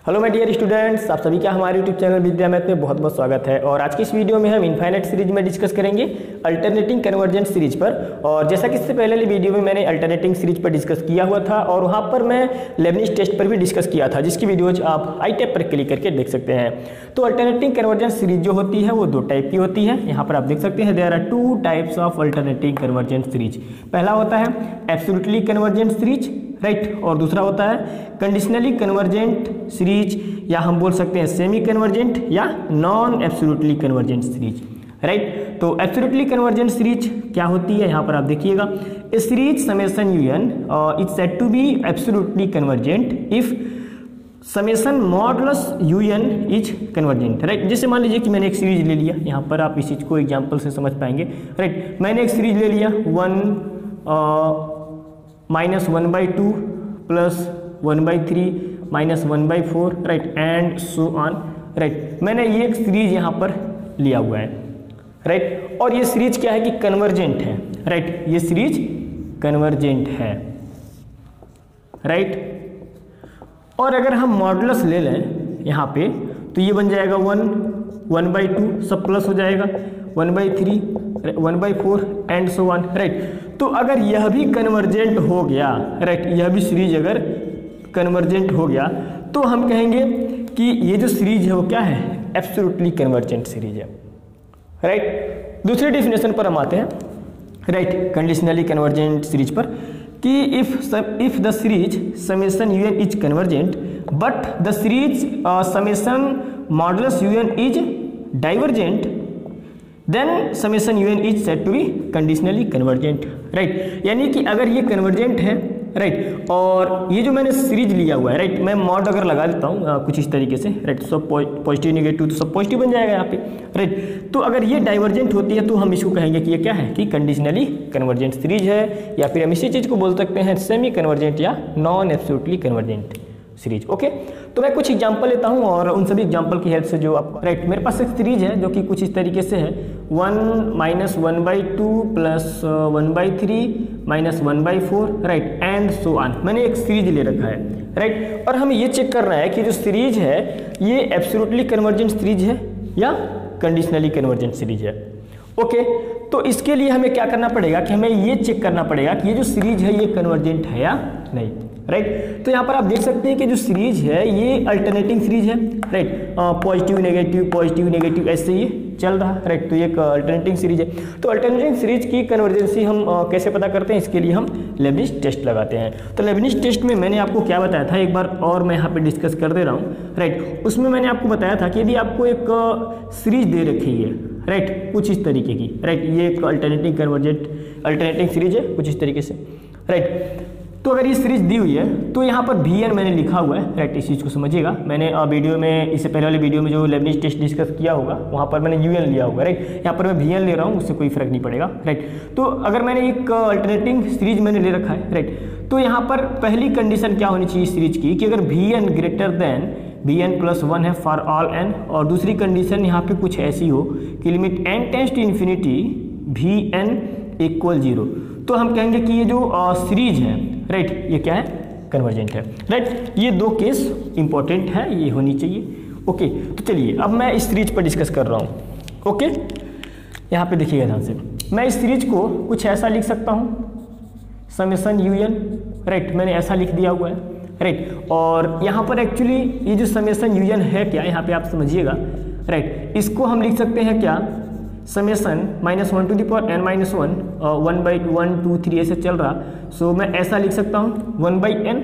Hello my dear students, आप सभी का हमारे यूट्यूब चैनल विद्या मैथ में बहुत बहुत स्वागत है। और आज की इस वीडियो में हम इनफाइनाइट सीरीज में डिस्कस करेंगे अल्टरनेटिंग कन्वर्जेंट सीरीज पर। और जैसा कि इससे पहले वीडियो में मैंने अल्टरनेटिंग सीरीज पर डिस्कस किया हुआ था और वहाँ पर मैं लेबनिज टेस्ट पर भी डिस्कस किया था, जिसकी वीडियोज आप आई टैब पर क्लिक करके देख सकते हैं। तो अल्टरनेटिंग कन्वर्जेंट सीरीज जो होती है वो दो टाइप की होती है। यहाँ पर आप देख सकते हैं there are two types of alternating convergent series. पहला होता है एब्सोल्युटली कन्वर्जेंट सीरीज, राइट, और दूसरा होता है कंडीशनली कन्वर्जेंट सीरीज, या हम बोल सकते हैं सेमी कन्वर्जेंट या non absolutely convergent series, right. तो एब्सोल्युटली कन्वर्जेंट सीरीज क्या होती है, यहाँ पर आप देखिएगा, a series summation u n it's said to be absolutely convergent if summation modulus UN is convergent, right. जैसे मान लीजिए कि मैंने एक सीरीज ले लिया, यहाँ पर आप इस चीज को एग्जाम्पल से समझ पाएंगे, राइट। मैंने एक सीरीज ले लिया 1 - 1/2 + 1/3 - 1/4, right, and so on, right. मैंने ये एक सीरीज यहाँ पर लिया हुआ है, राइट। और ये सीरीज क्या है कि कन्वर्जेंट है, राइट। ये सीरीज कन्वर्जेंट है, राइट। और अगर हम मॉडुलस ले लें यहाँ पे तो ये बन जाएगा 1/2, सब प्लस हो जाएगा 1/3, 1/4 एंड सो ऑन, राइट। तो अगर यह भी कन्वर्जेंट हो गया, राइट, यह भी सीरीज अगर कन्वर्जेंट हो गया तो हम कहेंगे कि ये जो सीरीज है वो क्या है, एब्सोल्युटली कन्वर्जेंट सीरीज है, राइट। दूसरी डेफिनेशन पर हम आते हैं, राइट, कंडीशनली कन्वर्जेंट सीरीज पर, कि if the series summation U N is convergent but the series summation modulus UN is divergent then summation U N is said to be conditionally convergent, right. यानी कि अगर ये कन्वर्जेंट है, राइट, और ये जो मैंने सीरीज लिया हुआ है, राइट, मैं मॉड अगर लगा देता हूँ कुछ इस तरीके से, राइट, सब पॉजिटिव नेगेटिव तो सब पॉजिटिव बन जाएगा यहाँ पे, राइट। तो अगर ये डाइवर्जेंट होती है तो हम इसको कहेंगे कि ये क्या है कि कंडीशनली कन्वर्जेंट सीरीज है, या फिर हम इसी चीज़ को बोल सकते हैं सेमी कन्वर्जेंट या non absolutely convergent series, okay. तो मैं कुछ एग्जांपल लेता हूं और उन सभी एग्जांपल की हेल्प से जो आप, राइट, मेरे पास एक सीरीज है जो कि कुछ इस तरीके से है 1 - 1/2 + 1/3 - 1/4, राइट, एंड सो ऑन। मैंने एक सीरीज ले रखा है, राइट। और हमें ये चेक करना है कि जो सीरीज है ये एब्सोल्युटली कन्वर्जेंट सीरीज है या कंडीशनली कन्वर्जेंट सीरीज है, ओके। तो इसके लिए हमें क्या करना पड़ेगा कि हमें ये चेक करना पड़ेगा कि ये जो सीरीज है ये कन्वर्जेंट है या नहीं, राइट। तो यहाँ पर आप देख सकते हैं कि जो सीरीज है ये अल्टरनेटिंग सीरीज है, राइट, पॉजिटिव नेगेटिव ऐसे ही चल रहा है, राइट। तो ये एक अल्टरनेटिंग सीरीज है। तो अल्टरनेटिंग सीरीज की कन्वर्जेंसी हम कैसे पता करते हैं, इसके लिए हम लेबनिज टेस्ट लगाते हैं। तो लेबनिज टेस्ट में मैंने आपको क्या बताया था, एक बार और मैं यहाँ पे डिस्कस कर दे रहा हूँ, राइट। उसमें मैंने आपको बताया था कि यदि आपको एक सीरीज दे रखी है, राइट, कुछ इस तरीके की, राइट, ये एक अल्टरनेटिंग सीरीज है कुछ इस तरीके से, राइट। तो अगर ये सीरीज दी हुई है तो यहाँ पर Vn मैंने लिखा हुआ है, राइट, इस चीज़ को समझिएगा। मैंने वीडियो में, इससे पहले वाले वीडियो में जो लेबनिज टेस्ट डिस्कस किया होगा वहाँ पर मैंने UN लिया होगा, राइट। यहाँ पर मैं Vn ले रहा हूँ, उससे कोई फर्क नहीं पड़ेगा, राइट। तो अगर मैंने एक अल्टरनेटिंग सीरीज मैंने ले रखा है, राइट, तो यहाँ पर पहली कंडीशन क्या होनी चाहिए सीरीज की कि अगर Vn ग्रेटर देन Vn + 1 है फॉर ऑल n, और दूसरी कंडीशन यहाँ पे कुछ ऐसी हो कि limit n tends to infinity Vn = 0, तो हम कहेंगे कि ये जो सीरीज है, राइट, ये क्या है, कन्वर्जेंट है, राइट। ये दो केस इंपॉर्टेंट है, ये होनी चाहिए, ओके। तो चलिए अब मैं इस सीरीज पर डिस्कस कर रहा हूँ, ओके। यहाँ पे देखिएगा ध्यान से, मैं इस सीरीज को कुछ ऐसा लिख सकता हूँ समेशन यूएन, राइट, मैंने ऐसा लिख दिया हुआ है, राइट। और यहाँ पर एक्चुअली ये जो समेशन यूएन है क्या, यहाँ पे आप समझिएगा, राइट, इसको हम लिख सकते हैं क्या, summation -1 to the power n - 1 1/1 2 3 ऐसे चल रहा, सो मैं ऐसा लिख सकता हूँ 1/n,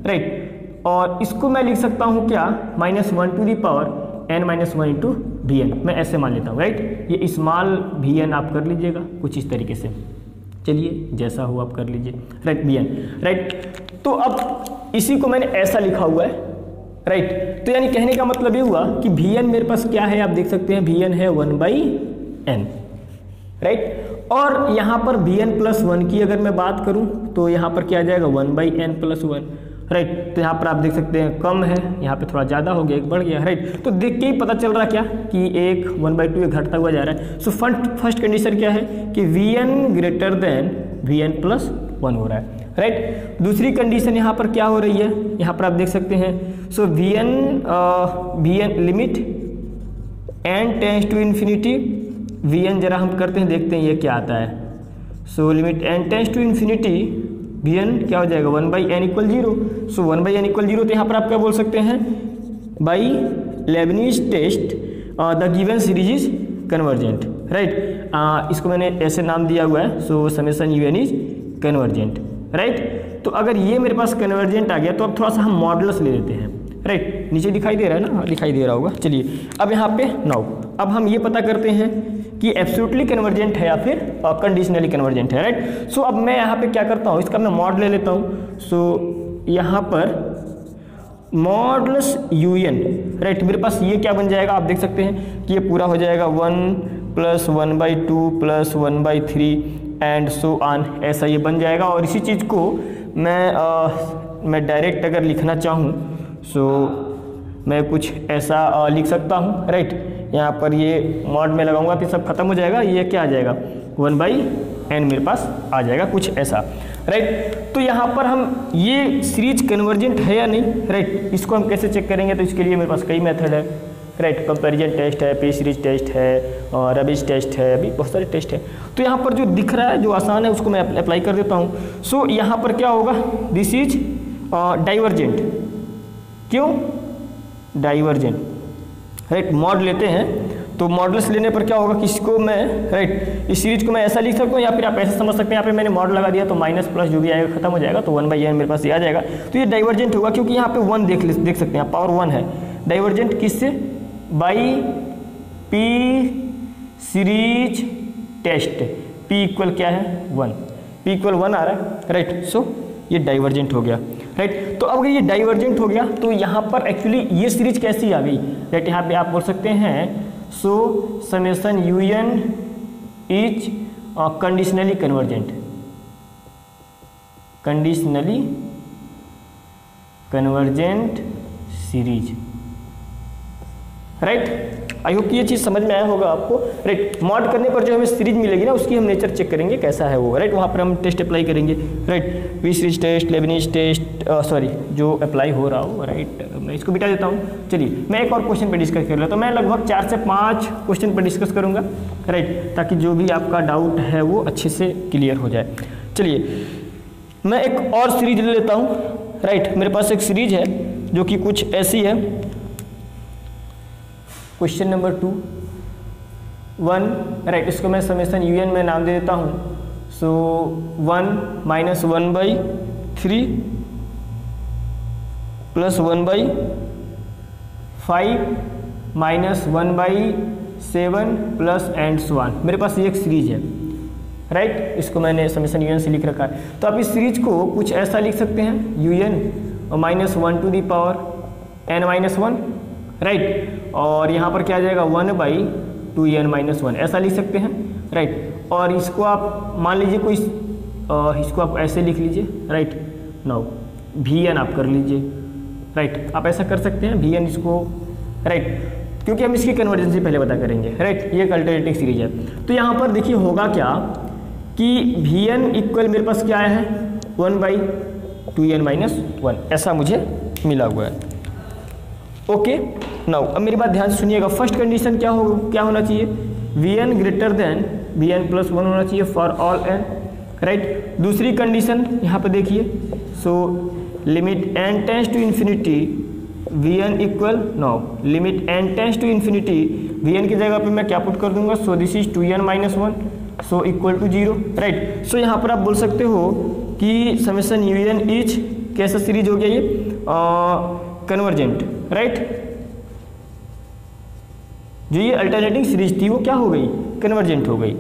राइट। और इसको मैं लिख सकता हूँ क्या, -1 to the power n - 1 × Vn, मैं ऐसे मान लेता हूँ, राइट। ये स्मॉल Vn आप कर लीजिएगा कुछ इस तरीके से, चलिए जैसा हो आप कर लीजिए, राइट, Vn, राइट। तो अब इसी को मैंने ऐसा लिखा हुआ है, राइट। तो यानी कहने का मतलब ये हुआ कि Vn मेरे पास क्या है, आप देख सकते हैं Vn है 1/n, राइट। और यहाँ पर Vn + 1 की अगर मैं बात करूँ तो यहाँ पर क्या आ जाएगा 1/n + 1, राइट। तो यहाँ पर आप देख सकते हैं कम है, यहाँ पे थोड़ा ज़्यादा हो गया, एक बढ़ गया, राइट। तो देख के ही पता चल रहा क्या कि एक 1/2 घटता हुआ जा रहा है। सो फर्स्ट कंडीशन क्या है कि Vn ग्रेटर देन Vn + 1 हो रहा है, राइट। दूसरी कंडीशन यहाँ पर क्या हो रही है, यहाँ पर आप देख सकते हैं, so V N limit N tends to infinity, V N जरा हम करते हैं, देखते हैं ये क्या आता है। So limit N tends to infinity V N क्या हो जाएगा 1/n = 0। सो 1/n = 0 तो यहाँ पर आप क्या बोल सकते हैं, by Leibniz test the given series is convergent, right. इसको मैंने ऐसे नाम दिया हुआ है, so summation u n is convergent, right. तो अगर ये मेरे पास कन्वर्जेंट आ गया तो अब थोड़ा सा हम मॉडुलस ले लेते हैं, राइट। नीचे दिखाई दे रहा है ना, दिखाई दे रहा होगा। चलिए अब यहाँ पे नाउ अब हम ये पता करते हैं कि एब्सोल्युटली कन्वर्जेंट है या फिर कंडीशनली कन्वर्जेंट है, राइट। सो अब मैं यहाँ पे क्या करता हूँ, इसका मैं मॉड ले लेता हूँ। सो यहाँ पर मॉडुलस यू एन, राइट, मेरे पास ये क्या बन जाएगा, आप देख सकते हैं कि ये पूरा हो जाएगा 1 + 1/2 + 1/3 एंड सो ऑन, ऐसा ये बन जाएगा। और इसी चीज़ को मैं डायरेक्ट अगर लिखना चाहूँ सो मैं कुछ ऐसा लिख सकता हूँ, राइट। यहाँ पर ये मॉड में लगाऊंगा तो सब खत्म हो जाएगा, ये क्या आ जाएगा 1/n मेरे पास आ जाएगा, कुछ ऐसा, राइट। तो यहाँ पर हम ये सीरीज कन्वर्जेंट है या नहीं, राइट, इसको हम कैसे चेक करेंगे, तो इसके लिए मेरे पास कई मेथड है, राइट। कंपैरिजन टेस्ट है, पी सीरीज टेस्ट है, और रबिश टेस्ट है, अभी बहुत सारे टेस्ट है। तो यहाँ पर जो दिख रहा है, जो आसान है, उसको मैं अप्लाई कर देता हूँ। सो यहाँ पर क्या होगा, दिस इज डाइवर्जेंट, क्यों डाइवर्जेंट, राइट। मॉड लेते हैं तो मॉडुलस लेने पर क्या होगा कि इसको मैं, राइट, इस सीरीज को मैं ऐसा लिख सकता हूँ या फिर आप ऐसे समझ सकते हैं, यहाँ पे मैंने मॉड लगा दिया तो माइनस प्लस जो भी आएगा खत्म हो जाएगा, तो 1/n मेरे पास ये आ जाएगा। तो ये डाइवर्जेंट होगा क्योंकि यहाँ पे 1 देख सकते हैं, पावर 1 है। डाइवर्जेंट किससे, by p series test, p equal क्या है 1, पी इक्वल 1 आ रहा है, राइट। सो ये डाइवर्जेंट हो गया, राइट। तो अब अगर ये डाइवर्जेंट हो गया तो यहाँ पर एक्चुअली ये सीरीज कैसी आ गई, राइट। यहाँ पे आप बोल सकते हैं so summation u n is conditionally convergent, conditionally convergent series, right. I hope कि ये चीज़ समझ में आया होगा आपको, राइट। मॉड करने पर जो हमें सीरीज मिलेगी ना, उसकी हम नेचर चेक करेंगे कैसा है वो, राइट। वहाँ पर हम टेस्ट अप्लाई करेंगे, right. P series test, Leibniz test, sorry जो अप्लाई हो रहा हो, राइट। मैं इसको बिटा देता हूँ। चलिए मैं एक और क्वेश्चन पर डिस्कस कर लेता हूँ। मैं लगभग 4 से 5 क्वेश्चन पर डिस्कस करूँगा, राइट, ताकि जो भी आपका डाउट है वो अच्छे से क्लियर हो जाए। चलिए मैं एक और सीरीज ले लेता हूँ, राइट। मेरे पास एक सीरीज है जो कि कुछ ऐसी है, क्वेश्चन नंबर 2 1, राइट। इसको मैं समेशन यू एन में नाम दे देता हूँ। सो 1 - 1/3 + 1/5 -1/7 प्लस एंड सो ऑन। मेरे पास ये एक सीरीज है, राइट। इसको मैंने समेशन यू एन से लिख रखा है। तो आप इस सीरीज को कुछ ऐसा लिख सकते हैं, यू एन -1/n-1, राइट। और यहाँ पर क्या आ जाएगा 1/2n-1, ऐसा लिख सकते हैं, राइट। और इसको आप मान लीजिए कोई इसको आप ऐसे लिख लीजिए, राइट। नाउ Vn आप कर लीजिए, राइट। आप ऐसा कर सकते हैं Vn इसको, राइट, क्योंकि हम इसकी कन्वर्जेंसी पहले पता करेंगे, राइट। ये एक अल्टरनेटिव सीरीज है। तो यहाँ पर देखिए होगा क्या कि Vn इक्वल मेरे पास क्या है 1/2n-1, ऐसा मुझे मिला हुआ है, ओके। नाउ अब मेरी बात ध्यान से सुनिएगा। फर्स्ट कंडीशन क्या होना चाहिए, Vn ग्रेटर देन Vn + 1 होना चाहिए फॉर ऑल n, राइट। दूसरी कंडीशन यहाँ पर देखिए, so limit n tends to infinity Vn equal, now limit n tends to infinity Vn की जगह पे मैं क्या पुट कर दूंगा, so this is 2n-1, so equal to 0, right. So यहाँ पर आप बोल सकते हो कि समेशन यू एन इज कैसा सीरीज हो गया ये कन्वर्जेंट, राइट। जो ये अल्टरनेटिंग सीरीज थी वो क्या हो गई, कन्वर्जेंट हो गई,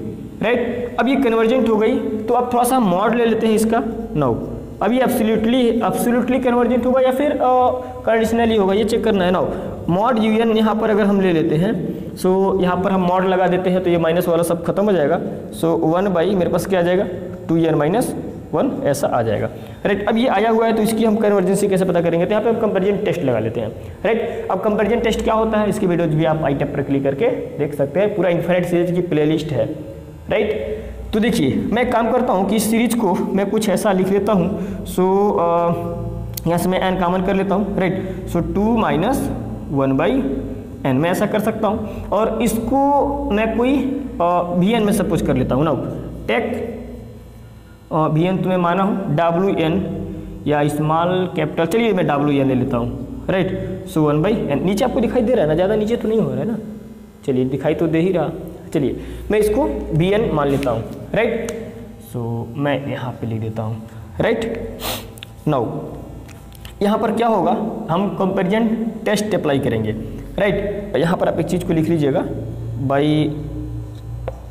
राइट। अब ये कन्वर्जेंट हो गई तो अब थोड़ा सा मॉड ले लेते हैं इसका। नाउ अब ये एब्सोल्युटली कन्वर्जेंट होगा या फिर कंडीशनली होगा, ये चेक करना है। नाउ मॉड यू एन यहाँ पर अगर हम ले लेते हैं, सो यहाँ पर हम मॉड लगा देते हैं तो ये माइनस वाला सब खत्म हो जाएगा। सो 1/ मेरे पास क्या आ जाएगा 2n-1, ऐसा आ जाएगा, राइट। अब ये आया हुआ है तो इसकी हम कन्वर्जेंसी कैसे पता करेंगे, तो यहाँ पे हम कंपैरिजन टेस्ट लगा लेते हैं, राइट। अब कंपैरिजन टेस्ट क्या होता है, इसकी वीडियोज भी आप आई टैब पर क्लिक करके देख सकते हैं, पूरा इन्फिनिट सीरीज की प्लेलिस्ट है, राइट। तो देखिए मैं एक काम करता हूँ कि इस सीरीज को मैं कुछ ऐसा लिख लेता हूँ। सो यहाँ से मैं n कॉमन कर लेता हूँ, राइट। सो 2 माइनस 1/n मैं ऐसा कर सकता हूँ, और इसको मैं कोई Vn में सपोज कर लेता हूँ। नाउ टेक Vn तुम्हें माना हूँ Wn या स्मॉल कैपिटल, चलिए मैं Wn ले लेता हूँ, राइट। सो 1/n नीचे आपको दिखाई दे रहा है ना, ज़्यादा नीचे तो नहीं हो रहा है ना, चलिए दिखाई तो दे ही रहा। चलिए मैं इसको Vn मान लेता हूँ, राइट। सो मैं यहाँ पे लिख देता हूँ, राइट। नाउ यहाँ पर क्या होगा, हम कंपैरिजन टेस्ट अप्लाई करेंगे, राइट। यहाँ पर आप एक चीज़ को लिख लीजिएगा, by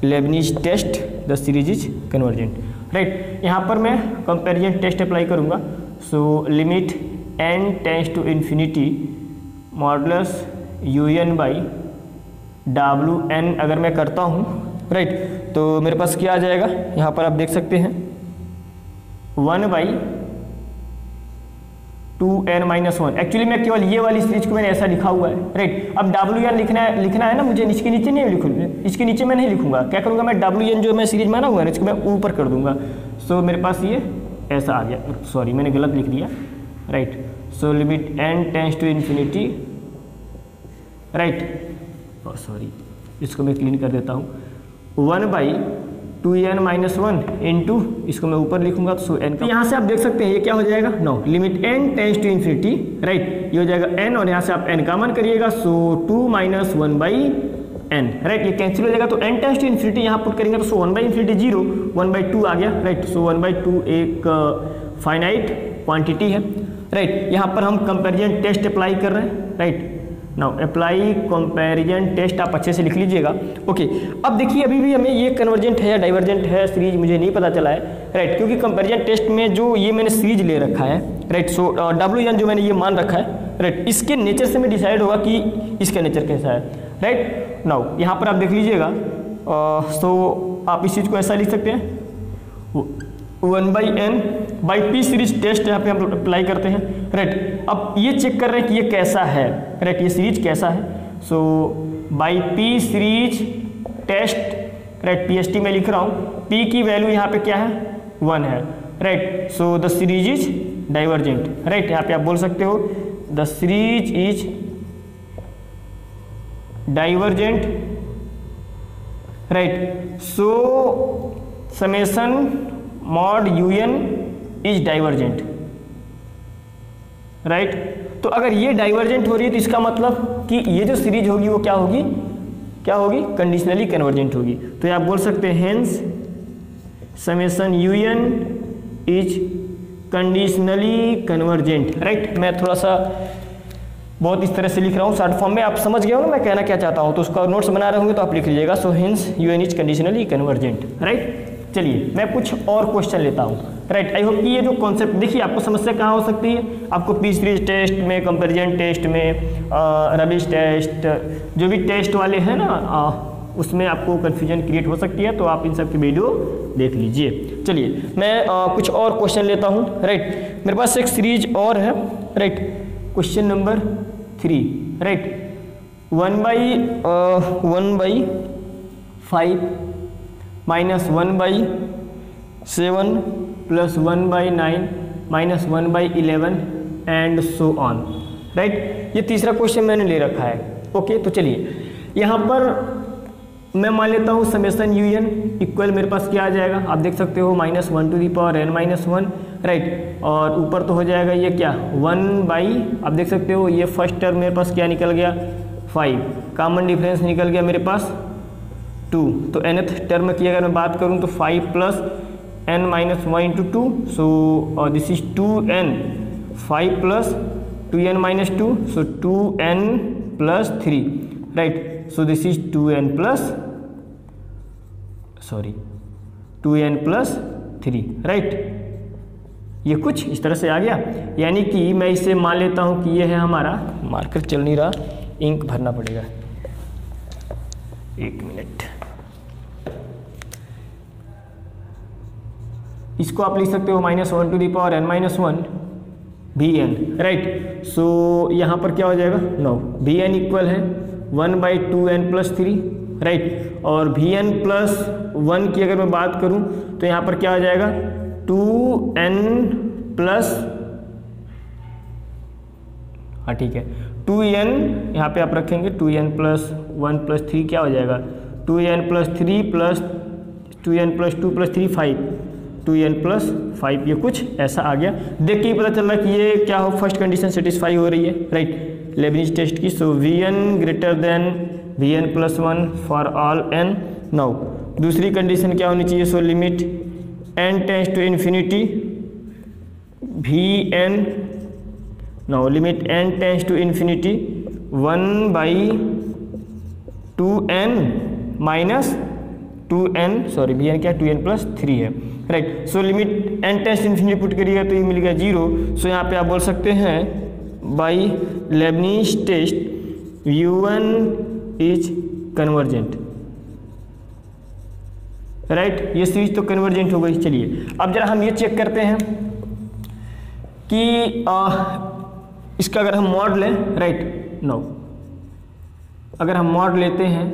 Leibniz test the series is convergent, right. यहाँ पर मैं कंपैरिजन टेस्ट अप्लाई करूँगा। So limit n tends to infinity modulus un by wn अगर मैं करता हूँ, राइट, तो मेरे पास क्या आ जाएगा, यहाँ पर आप देख सकते हैं 1/2n-1। एक्चुअली मैं केवल ये वाली सीरीज को मैंने ऐसा लिखा हुआ है, राइट। अब wn लिखना है ना मुझे, इसके नीचे नहीं लिखूँगा, इसके नीचे मैं नहीं लिखूँगा, क्या करूँगा मैं wn जो मैं सीरीज माना हुआ है इसको मैं ऊपर कर दूँगा। सो मेरे पास ये ऐसा आ गया, सॉरी मैंने गलत लिख दिया, right. So limit n tends to infinity, right, sorry इसको मैं क्लीन कर देता हूँ, 1/2n-1 इंटू इसको मैं ऊपर लिखूंगा तो n। तो यहाँ से आप देख सकते हैं ये क्या हो जाएगा, no limit n tends to infinity, right, ये हो जाएगा n और यहाँ से आप n कॉमन करिएगा। सो 2 माइनस 1/n, राइट, ये कैंसिल हो जाएगा। तो n टेंड्स टू इन्फिनिटी यहाँ पुट करेंगे तो 1/∞ 0, 1/2 आ गया, राइट। सो 1/2 एक फाइनाइट क्वांटिटी है, राइट। यहाँ पर हम कंपैरिजन टेस्ट अप्लाई कर रहे हैं, right. Now apply comparison test आप अच्छे से लिख लीजिएगा, ओके। अब देखिए अभी भी हमें ये कन्वर्जेंट है या डाइवर्जेंट है सीरीज मुझे नहीं पता चला है, राइट, क्योंकि कंपैरिजन टेस्ट में जो ये मैंने सीरीज ले रखा है, राइट। सो Wn जो मैंने ये मान रखा है, राइट, इसके नेचर से मैं डिसाइड होगा कि इसका नेचर कैसा है, राइट। नाउ यहाँ पर आप देख लीजिएगा, सो आप इस चीज़ को ऐसा लिख सकते हैं 1/n/p सीरीज टेस्ट यहाँ पे हम लोग अप्लाई करते हैं, राइट। अब ये चेक कर रहे हैं कि ये कैसा है, राइट, ये सीरीज कैसा है। So by p series test, right, pst में लिख रहा हूँ, p की वैल्यू यहाँ पे क्या है 1 है, right. So the series is divergent, right, यहाँ पे आप बोल सकते हो the series is divergent, right. So summation mod un is divergent, right. तो अगर ये डाइवर्जेंट हो रही है तो इसका मतलब कि ये जो सीरीज होगी वो क्या होगी, कंडीशनली कन्वर्जेंट होगी। तो आप बोल सकते हैं hence summation un is conditionally convergent, right. मैं थोड़ा सा बहुत इस तरह से लिख रहा हूँ शॉर्ट फॉर्म में, आप समझ गए हो ना मैं कहना क्या चाहता हूँ, तो उसका नोट्स बना रहे होंगे तो आप लिख लीजिएगा। So hence un is conditionally convergent, right. चलिए मैं कुछ और क्वेश्चन लेता हूँ, राइट। आई होप कि ये जो कॉन्सेप्ट, देखिए आपको समस्या कहाँ हो सकती है, आपको p सीरीज टेस्ट में, कंपैरिजन टेस्ट में, रबिश टेस्ट, जो भी टेस्ट वाले हैं ना, उसमें आपको कन्फ्यूजन क्रिएट हो सकती है, तो आप इन सब की वीडियो देख लीजिए। चलिए मैं कुछ और क्वेश्चन लेता हूँ, राइट। मेरे पास एक सीरीज और है, right. Question number 3, right, 1/5 minus 1/7 plus 1/9 minus 1/11 and so on, right. ये तीसरा क्वेश्चन मैंने ले रखा है, ओके। तो चलिए यहाँ पर मैं मान लेता हूँ समेशन un इक्वल मेरे पास क्या आ जाएगा, आप देख सकते हो -1/n-1, राइट। और ऊपर तो हो जाएगा ये क्या 1/, आप देख सकते हो ये फर्स्ट टर्म मेरे पास क्या निकल गया 5, कॉमन डिफरेंस निकल गया मेरे पास 2। तो nth टर्म की अगर मैं बात करूँ तो 5 plus n-1 into 2, so this is 2n, 5 plus 2n-2, so 2n plus 3, right. So this is 2n plus 3, right. ये कुछ इस तरह से आ गया, यानी कि मैं इसे मान लेता हूँ कि ये है हमारा, मार्कर चल नहीं रहा, इंक भरना पड़ेगा, 1 मिनट। इसको आप लिख सकते हो -1/n-1 Vn, राइट। सो यहाँ पर क्या हो जाएगा, नो Vn इक्वल है 1/2n + 3, राइट। और Vn प्लस 1 की अगर मैं बात करूं तो यहाँ पर क्या आ जाएगा 2n प्लस, हाँ ठीक है 2n, यहाँ पे आप रखेंगे 2n प्लस 1 प्लस 3 क्या हो जाएगा 2n plus 3 plus 2n plus 2 plus 3 5, 2n plus 5, ये कुछ ऐसा आ गया। देख के ही पता चल रहा है कि ये क्या हो, फर्स्ट कंडीशन सेटिस्फाई हो रही है, राइट, लेबनिज टेस्ट की। So Vn greater than Vn plus 1 for all n। Now दूसरी कंडीशन क्या होनी चाहिए, so limit n tends to infinity Vn, now limit n tends to infinity 1/2n minus 2n, sorry Vn क्या 2n plus 3 है, right. So limit n tends to infinity put करिएगा तो ये मिलेगा 0। सो यहाँ पे आप बोल सकते हैं by Leibniz test u1 is convergent, right, ये सीरीज तो कन्वर्जेंट हो गई। चलिए अब जरा हम ये चेक करते हैं कि इसका अगर हम मॉड लें, राइट, नो, अगर हम मॉड लेते हैं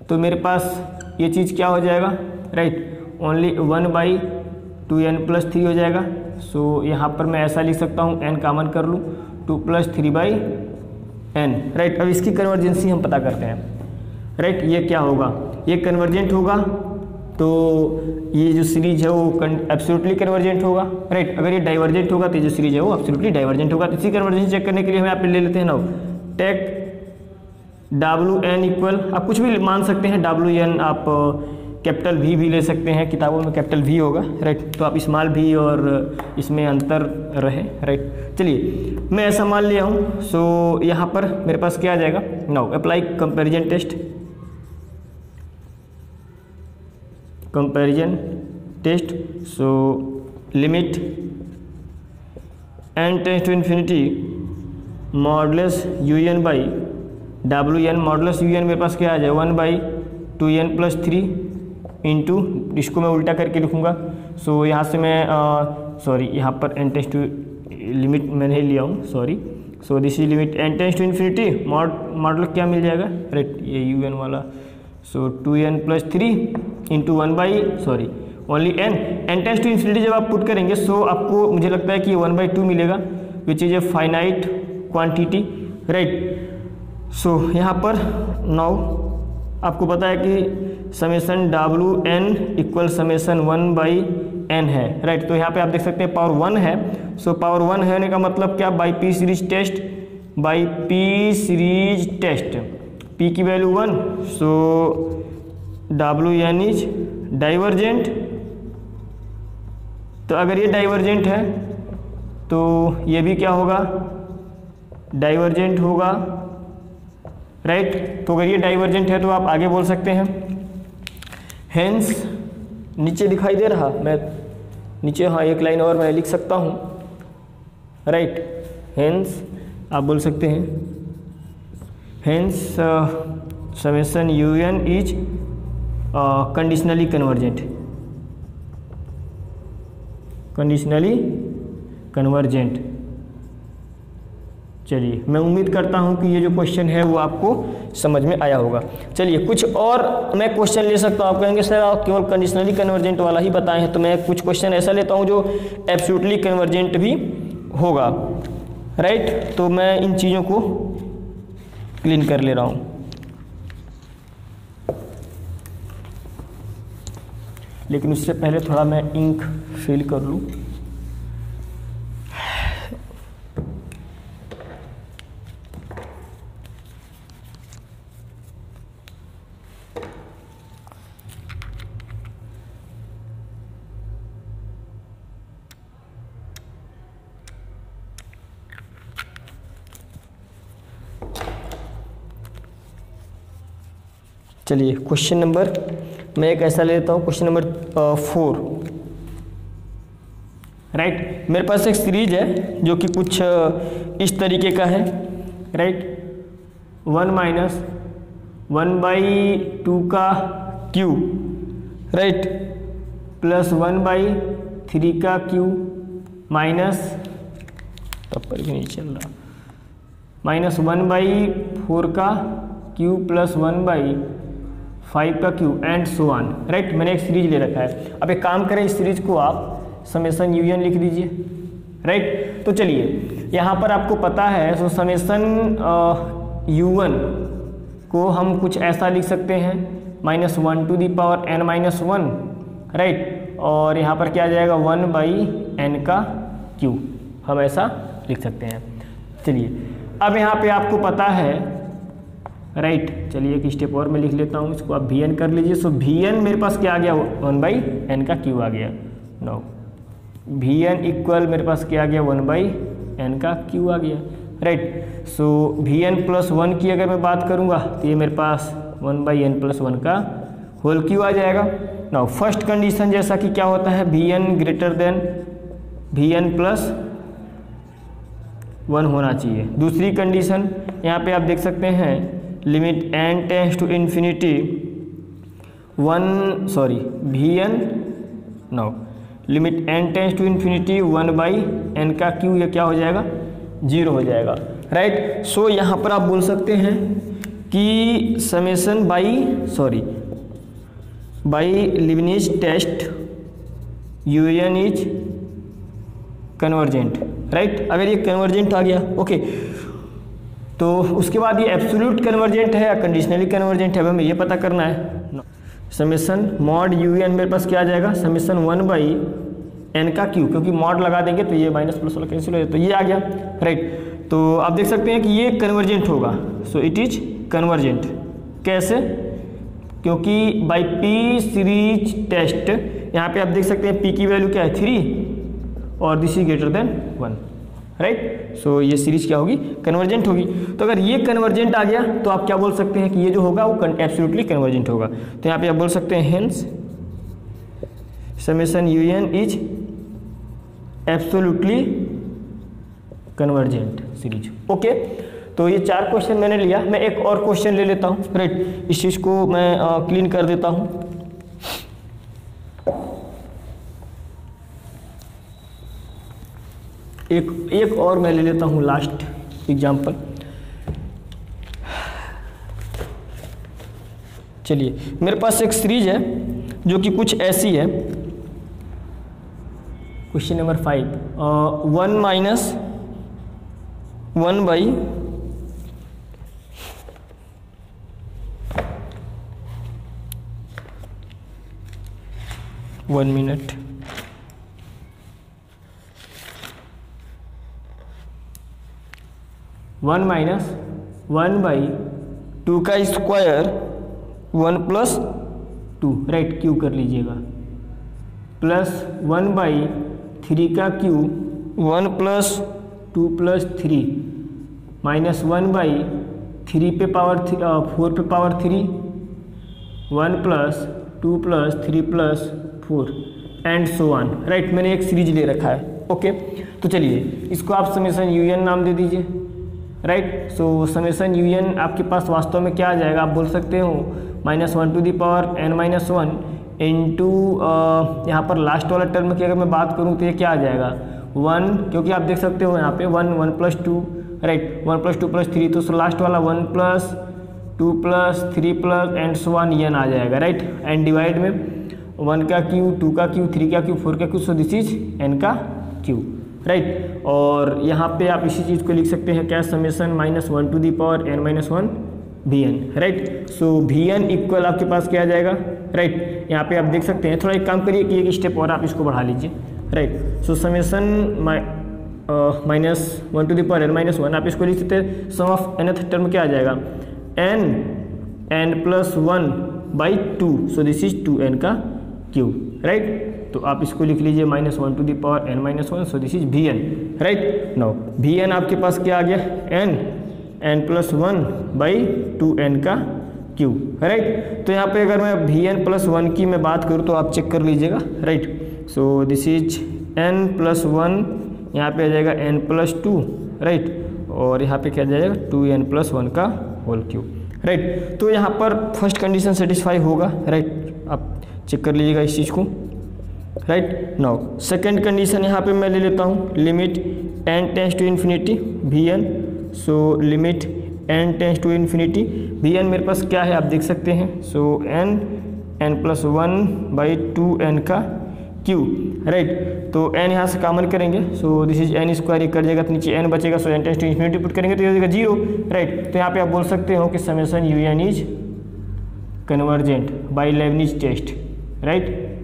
तो मेरे पास ये चीज़ क्या हो जाएगा, राइट, ओनली 1/2n प्लस 3 हो जाएगा। सो यहाँ पर मैं ऐसा लिख सकता हूँ, n कॉमन कर लूँ 2 प्लस 3/n, राइट। अब इसकी कन्वर्जेंसी हम पता करते हैं, राइट। ये क्या होगा, ये कन्वर्जेंट होगा तो ये जो सीरीज है वो एब्सोल्युटली कन्वर्जेंट होगा, राइट। अगर ये डाइवर्जेंट होगा तो ये जो सीरीज है वो एब्सोल्युटली डाइवर्जेंट होगा। तो इसी कन्वर्जेंस चेक करने के लिए हम यहाँ पे ले लेते हैं नाउ टेक Wn इक्वल, आप कुछ भी मान सकते हैं, Wn आप कैपिटल भी ले सकते हैं, किताबों में कैपिटल V होगा, राइट, तो आप स्मॉल v और इसमें अंतर रहे, राइट। चलिए मैं ऐसा मान लिया हूँ। सो यहाँ पर मेरे पास क्या आ जाएगा, now apply comparison test, comparison test. So limit n tends to infinity modulus un by Wn, modulus un मेरे पास क्या आ जाए 1/2n प्लस 3 इंटू, इसको मैं उल्टा करके लिखूँगा। सो यहाँ से मैं सॉरी यहाँ पर n टेंड्स टू लिमिट मैंने लिया हूँ, sorry. So this is limit n tends to infinity modulus क्या मिल जाएगा, राइट, ये un वाला। So 2n plus 3 into 1/, only n tends to infinity जब आप पुट करेंगे सो आपको मुझे लगता है कि 1/2 मिलेगा, which is a finite quantity, right. So यहाँ पर नाउ आपको पता है कि summation Wn equal summation 1/n है, राइट। तो यहाँ पे आप देख सकते हैं पावर 1 है। सो पावर 1 है का मतलब क्या, by p series test, by p series test, p की value 1। So Wn is divergent, तो अगर ये डाइवर्जेंट है तो ये भी क्या होगा, डाइवर्जेंट होगा, राइट। तो अगर ये डाइवर्जेंट है तो आप आगे बोल सकते हैं हेंस, नीचे दिखाई दे रहा, मैं नीचे हाँ एक लाइन और मैं लिख सकता हूँ, राइट, हेंस आप बोल सकते हैं hence summation un is conditionally convergent, conditionally convergent. चलिए मैं उम्मीद करता हूं कि ये जो क्वेश्चन है वो आपको समझ में आया होगा। चलिए कुछ और मैं क्वेश्चन ले सकता हूं, आप कहेंगे सर आप केवल कंडीशनली कन्वर्जेंट वाला ही बताए हैं, तो मैं कुछ क्वेश्चन ऐसा लेता हूं जो एब्सोल्युटली कन्वर्जेंट भी होगा, राइट। तो मैं इन चीज़ों को क्लीन कर ले रहा हूं। लेकिन उससे पहले थोड़ा मैं इंक फिल कर लूँ। चलिए क्वेश्चन नंबर मैं एक ऐसा लेता हूँ, क्वेश्चन नंबर 4, राइट। मेरे पास एक सीरीज है जो कि कुछ इस तरीके का है, राइट। 1 माइनस 1/2 का क्यूब, राइट, प्लस 1/3 का क्यूब माइनस, तब पर भी नहीं चल रहा, माइनस 1/4 का क्यूब प्लस 1/3 5 का cube and so on, right. मैंने एक सीरीज ले रखा है। अब एक काम करें, इस सीरीज को आप समेसन यूएन लिख दीजिए, राइट। तो चलिए यहाँ पर आपको पता है, सो समेसन U1 को हम कुछ ऐसा लिख सकते हैं -1 to the power n-1, right. और यहाँ पर क्या आ जाएगा 1/n का क्यूब, हम ऐसा लिख सकते हैं। चलिए अब यहाँ पे आपको पता है, राइट। चलिए एक स्टेप और मैं लिख लेता हूँ, इसको आप Vn कर लीजिए। सो Vn मेरे पास क्या आ गया 1/n का क्यूब आ गया। नो, Vn इक्वल मेरे पास क्या आ गया 1/n का क्यूब आ गया, राइट। सो Vn प्लस 1 की अगर मैं बात करूँगा तो ये मेरे पास 1/n प्लस 1 का होल क्यूब आ जाएगा। नाउ फर्स्ट कंडीशन जैसा कि क्या होता है, Vn greater than Vn plus 1 होना चाहिए। दूसरी कंडीशन यहाँ पे आप देख सकते हैं, limit n tends to infinity Vn, no, limit n tends to infinity 1/n का क्यू, ये क्या हो जाएगा 0 हो जाएगा, राइट। सो यहाँ पर आप बोल सकते हैं कि summation by Leibniz test UN is convergent, right. अगर ये कन्वर्जेंट आ गया, ओके, तो उसके बाद ये एब्सोल्यूट कन्वर्जेंट है या कंडीशनली कन्वर्जेंट है, हमें ये पता करना है। समेसन मॉड UN मेरे पास क्या आ जाएगा, समेसन 1/n का क्यू, क्योंकि मॉड लगा देंगे तो ये माइनस प्लस वाला कैंसिल हो जाए, तो ये आ गया, राइट। तो आप देख सकते हैं कि ये कन्वर्जेंट होगा। So it is convergent. कैसे? क्योंकि बाई P सीरीज टेस्ट, यहाँ पे आप देख सकते हैं P की वैल्यू क्या है 3 और this is greater than 1, right. So ये सीरीज क्या होगी, कन्वर्जेंट होगी। तो अगर ये कन्वर्जेंट आ गया तो आप क्या बोल सकते हैं कि ये जो होगा वो एब्सोल्युटली कन्वर्जेंट होगा। तो यहाँ पे आप बोल सकते हैं hence summation UN is absolutely convergent series, okay. तो ये 4 क्वेश्चन मैंने लिया। मैं एक और क्वेश्चन ले लेता हूँ, राइट। इस चीज़ को मैं क्लीन कर देता हूँ। एक और मैं ले लेता हूँ लास्ट एग्जाम्पल। चलिए मेरे पास एक सीरीज है जो कि कुछ ऐसी है। Question number 5, 1 minus 1/, one minute, one minus 1/2 का स्क्वायर 1 + 2, राइट, क्यू कर लीजिएगा, प्लस 1/3 का क्यूब 1 + 2 + 3 माइनस 1/3 पे पावर 4 पे power 3 1 + 2 + 3 + 4 and so on, right. मैंने एक सीरीज ले रखा है, ओके। तो चलिए इसको आप समेसन UN नाम दे दीजिए, राइट। सो समेसन UN आपके पास वास्तव में क्या आ जाएगा, आप बोल सकते हो -1 to the power n-1 into यहाँ पर लास्ट वाला टर्म की अगर मैं बात करूँ तो ये क्या आ जाएगा 1, क्योंकि आप देख सकते हो यहाँ पे 1 + 2, राइट, 1 + 2 + 3, तो लास्ट वाला 1 + 2 + 3 एंड सो ऑन n आ जाएगा, राइट। एंड डिवाइड में 1 का क्यू, 2 का क्यू, 3 का क्यू, 4 का Q, so this is n का क्यू, राइट। और यहाँ पे आप इसी चीज़ को लिख सकते हैं क्या, summation -1 to the power n-1 Vn, राइट। सो Vn इक्वल आपके पास क्या आ जाएगा, राइट। यहाँ पे आप देख सकते हैं, थोड़ा एक काम करिए कि एक स्टेप और आप इसको बढ़ा लीजिए, right. So summation -1 to the power n-1 आप इसको लिख सकते हैं, सम ऑफ nth टर्म क्या आ जाएगा n + 1/2, so this is 2n का क्यूब, राइट। तो आप इसको लिख लीजिए -1 to the power n-1, so this is Vn, right. Now Vn आपके पास क्या आ गया n + 1/2n का क्यूब, राइट। तो यहाँ पे अगर मैं Vn + 1 की मैं बात करूँ तो आप चेक कर लीजिएगा, right. So this is n + 1, यहाँ पे आ जाएगा n + 2, राइट, और यहाँ पे क्या आ जाएगा 2n + 1 का होल क्यूब, राइट। तो यहाँ पर फर्स्ट कंडीशन सेटिस्फाई होगा, राइट। आप चेक कर लीजिएगा इस चीज़ को, राइट। नाउ सेकेंड कंडीशन यहाँ पे मैं ले लेता हूँ, limit n tends to infinity Vn, so limit n tends to infinity, V n मेरे पास क्या है आप देख सकते हैं, सो n प्लस 1/2n का क्यू, राइट। तो n यहाँ से कॉमन करेंगे, so this is n square, ये कट जाएगा तो नीचे n बचेगा, सो n tends to infinity put करेंगे तो ये हो जाएगा 0, राइट। तो यहाँ पे आप बोल सकते हो कि summation u n is convergent by Leibniz test, right,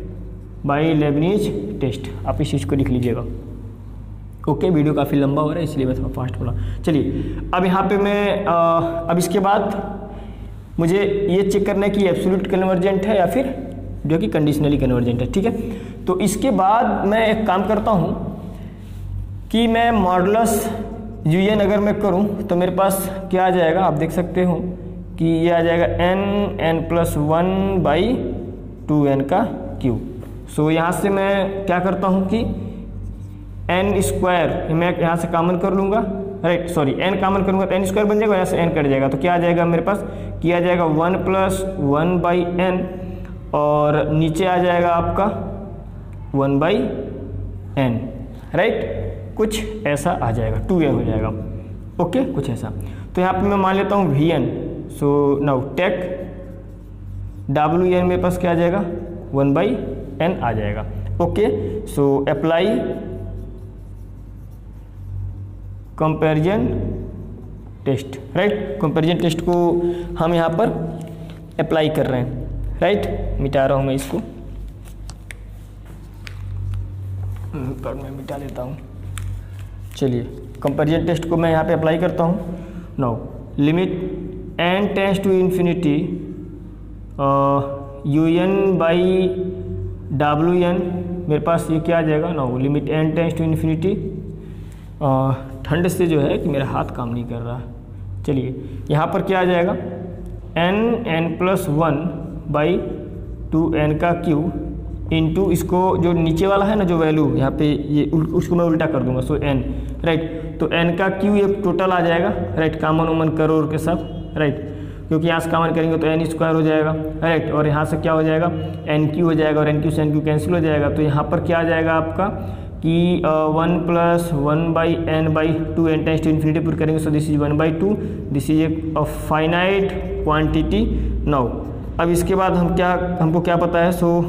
by Leibniz test. आप इस चीज़ को लिख लीजिएगा। ओके, वीडियो काफ़ी लंबा हो रहा है इसलिए मैं थोड़ा फास्ट बोला। चलिए अब यहाँ पे मैं अब इसके बाद मुझे ये चेक करना है कि एब्सोल्यूट कन्वर्जेंट है या फिर जो कि कंडीशनली कन्वर्जेंट है, ठीक है। तो इसके बाद मैं एक काम करता हूँ कि मैं मॉडुलस यू एन अगर मैं करूँ तो मेरे पास क्या आ जाएगा, आप देख सकते हो कि ये आ जाएगा n प्लस 1/2n का क्यूब। सो यहाँ से मैं क्या करता हूँ कि n स्क्वायर मैं यहाँ से कॉमन कर लूँगा, राइट, सॉरी n कॉमन करूँगा तो n स्क्वायर बन जाएगा, यहाँ से n कट जाएगा तो क्या आ जाएगा मेरे पास, क्या आ जाएगा 1 प्लस 1/n और नीचे आ जाएगा आपका 1/n, राइट, कुछ ऐसा आ जाएगा, 2n हो जाएगा। ओके, कुछ ऐसा। तो यहाँ पे मैं मान लेता हूँ vn, so now take wn मेरे पास क्या आ जाएगा 1/n आ जाएगा। Okay, so apply comparison test, right. Comparison test को हम यहाँ पर अप्लाई कर रहे हैं, राइट। मिटा रहा हूँ मैं इसको, पर मैं मिटा देता हूँ। चलिए कंपैरिजन टेस्ट को मैं यहाँ पे अप्लाई करता हूँ। Now limit n tends to infinity un/wn मेरे पास ये क्या आ जाएगा, now limit n tends to infinity, ठंड से जो है कि मेरा हाथ काम नहीं कर रहा। चलिए यहाँ पर क्या आ जाएगा n प्लस 1/2n का क्यूब इंटू इसको जो नीचे वाला है ना जो वैल्यू यहाँ पे ये उसको मैं उल्टा कर दूंगा, सो n, राइट। तो n का क्यू ये टोटल आ जाएगा, राइट, कॉमन उमन करोड़ के सब, राइट, क्योंकि यहाँ से कॉमन करेंगे तो n स्क्वायर हो जाएगा, राइट, और यहाँ से क्या हो जाएगा n क्यू हो जाएगा और n क्यू से n क्यू कैंसिल हो जाएगा। तो यहाँ पर क्या आ जाएगा आपका कि 1 plus 1/n/2n tends to infinity put करेंगे, so this is 1/2, this is a finite quantity. Now अब इसके बाद हमको क्या पता है, सो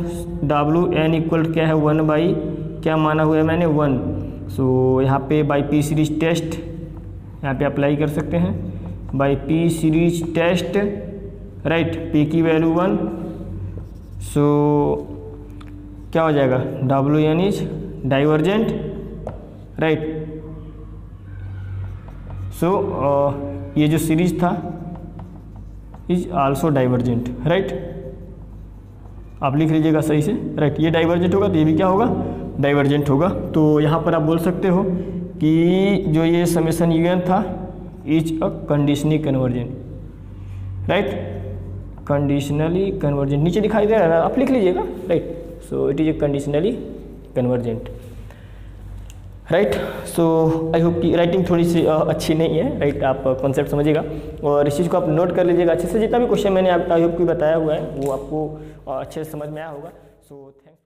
wn इक्वल क्या है 1 क्या माना हुआ है मैंने 1, सो यहाँ पे बाई पी सीरीज टेस्ट यहाँ पे अप्लाई कर सकते हैं, by p series test, right, p की वैल्यू 1, सो क्या हो जाएगा wn is divergent, right. So ये जो सीरीज था इज आल्सो डाइवर्जेंट, राइट, आप लिख लीजिएगा सही से, राइट। ये डाइवर्जेंट होगा तो ये भी क्या होगा डाइवर्जेंट होगा। तो यहाँ पर आप बोल सकते हो कि जो ये समेशन un था is a conditionally convergent, right, conditionally convergent नीचे दिखाई दे रहा है, आप लिख लीजिएगा, right. So it is a conditionally convergent, right. So I hope कि राइटिंग थोड़ी सी अच्छी नहीं है, राइट, आप कॉन्सेप्ट समझिएगा और इस चीज़ को आप नोट कर लीजिएगा अच्छे से। जितना भी क्वेश्चन मैंने आई होप कि बताया हुआ है वो आपको अच्छे से समझ में आया होगा। So thank